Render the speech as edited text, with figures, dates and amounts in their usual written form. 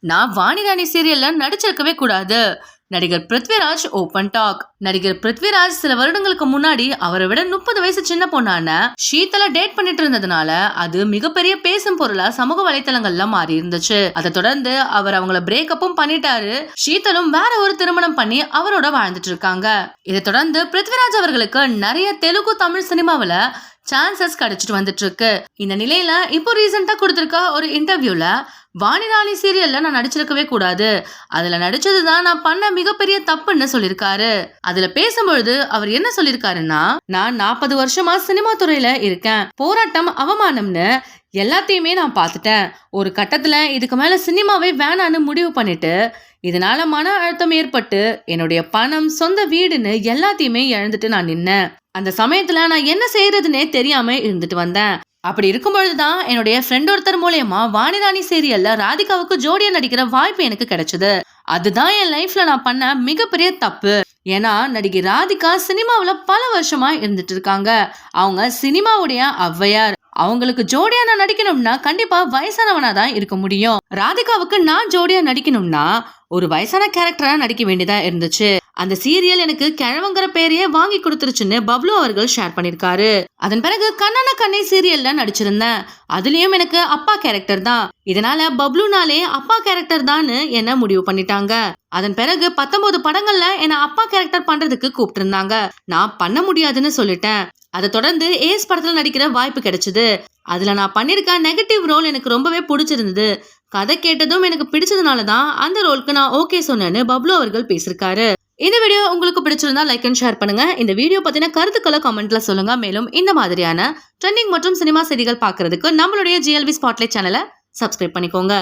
நான் வாணிராணி சீரியல்ல நடிச்சிருக்கவே கூடாது. நடிகர் பிருத்விராஜ் ஓபன் டாக். நடிகர் பிருத்விராஜ் சில வருடங்களுக்கு முன்னாடி அவரை விட 30 வயசு சின்ன பொண்ணான ஷீதலை டேட் பண்ணிட்டு இருந்ததுனால அது மிகப்பெரிய பேசும் பொருளா சமூக வலைத்தளங்கள்ல மாறி இருந்துச்சு. அதை தொடர்ந்து அவர் அவங்கள பிரேக்கப்பும் பண்ணிட்டாரு. ஷீதலும் வேற ஒரு திருமணம் பண்ணி அவரோட வாழ்ந்துட்டு இருக்காங்க. இதை தொடர்ந்து பிருத்விராஜ் அவர்களுக்கு நிறைய தெலுங்கு தமிழ் சினிமாவில சான்சஸ் கிடைச்சிட்டு வந்துட்டு இருக்கு. இந்த நிலையில இப்போ ரீசெண்டா கொடுத்திருக்க ஒரு இன்டர்வியூல வாணிராணி சீரியல்ல நான் நடிச்சிருக்கவே கூடாது, அதுல நடிச்சதுதான் நான் பண்ண மிகப்பெரிய தப்புன்னு சொல்லிருக்காரு. அதுல பேசும்பொழுது அவர் என்ன சொல்லிருக்காருன்னா, நான் 40 வருஷமா சினிமா துறையில இருக்கேன், போராட்டம் அவமானம்னு எல்லாத்தையுமே நான் பார்த்துட்டேன். ஒரு கட்டத்துல இதுக்கு மேல சினிமாவே வேணான்னு முடிவு பண்ணிட்டு இதனால மன அழுத்தம் ஏற்பட்டு என்னுடைய பணம், சொந்த வீடுன்னு எல்லாத்தையுமே இழந்துட்டு நான் நின்னேன். அந்த சமயத்துல நான் என்ன செய்யறதுன்னே தெரியாம இருந்துட்டு வந்தேன். அப்படி இருக்கும் பொழுதுதான் என்னுடைய ஃப்ரெண்ட் ஒருத்தர் மூலமா வாணிராணி சீரியல்ல ராதிகாவுக்கு ஜோடியா நடிக்கிற வாய்ப்பு எனக்கு கிடைச்சது. அதுதான் என் லைஃப்ல நான் பண்ண மிகப்பெரிய தப்பு. ஏன்னா நடிகை ராதிகா சினிமாவுல பல வருஷமா இருந்துட்டு இருக்காங்க. அவங்க சினிமாவுடைய ஔவையார். அவங்களுக்கு ஜோடியா நான் நடிக்கணும்னா கண்டிப்பா வயசானவனா தான் இருக்க முடியும். ராதிகாவுக்கு நான் ஜோடியா நடிக்கணும்னா ஒரு வயசான கேரக்டரா நடிக்க வேண்டியதா இருந்துச்சு. அந்த சீரியல் எனக்கு கிழவங்கிற பேரையே வாங்கி கொடுத்துருச்சுன்னு பப்ளு அவர்கள் ஷேர் பண்ணிருக்காரு. அதன் பிறகு கண்ணான கண்ணை சீரியல்ல நடிச்சிருந்தேன். அதுலயும் எனக்கு அப்பா கேரக்டர் தான். இதனால பப்ளுனாலே அப்பா கேரக்டர் தான் என்ன முடிவு பண்ணிட்டாங்க. அதன் பிறகு 19 படங்கள்ல என்ன அப்பா கேரக்டர் பண்றதுக்கு கூப்பிட்டு இருந்தாங்க. நான் பண்ண முடியாதுன்னு சொல்லிட்டேன். அதை தொடர்ந்து ஏஸ் படத்துல நடிக்கிற வாய்ப்பு கிடைச்சது. அதுல நான் பண்ணிருக்க நெகட்டிவ் ரோல் எனக்கு ரொம்பவே பிடிச்சிருந்தது. கதை கேட்டதும் எனக்கு பிடிச்சதுனாலதான் அந்த ரோலுக்கு நான் ஓகே சொன்னேன்னு பப்ளு அவர்கள் பேசிருக்காரு. இந்த வீடியோ உங்களுக்கு பிடிச்சிருந்தா லைக் அண்ட் ஷேர் பண்ணுங்க. இந்த வீடியோ பத்தின கருத்துக்களை கமெண்ட்ல சொல்லுங்க. மேலும் இந்த மாதிரியான ட்ரெண்டிங் மற்றும் சினிமா செய்திகள் பாக்குறதுக்கு நம்மளுடைய GLV ஸ்பாட்லைட் சேனலை சப்ஸ்கிரைப் பண்ணிக்கோங்க.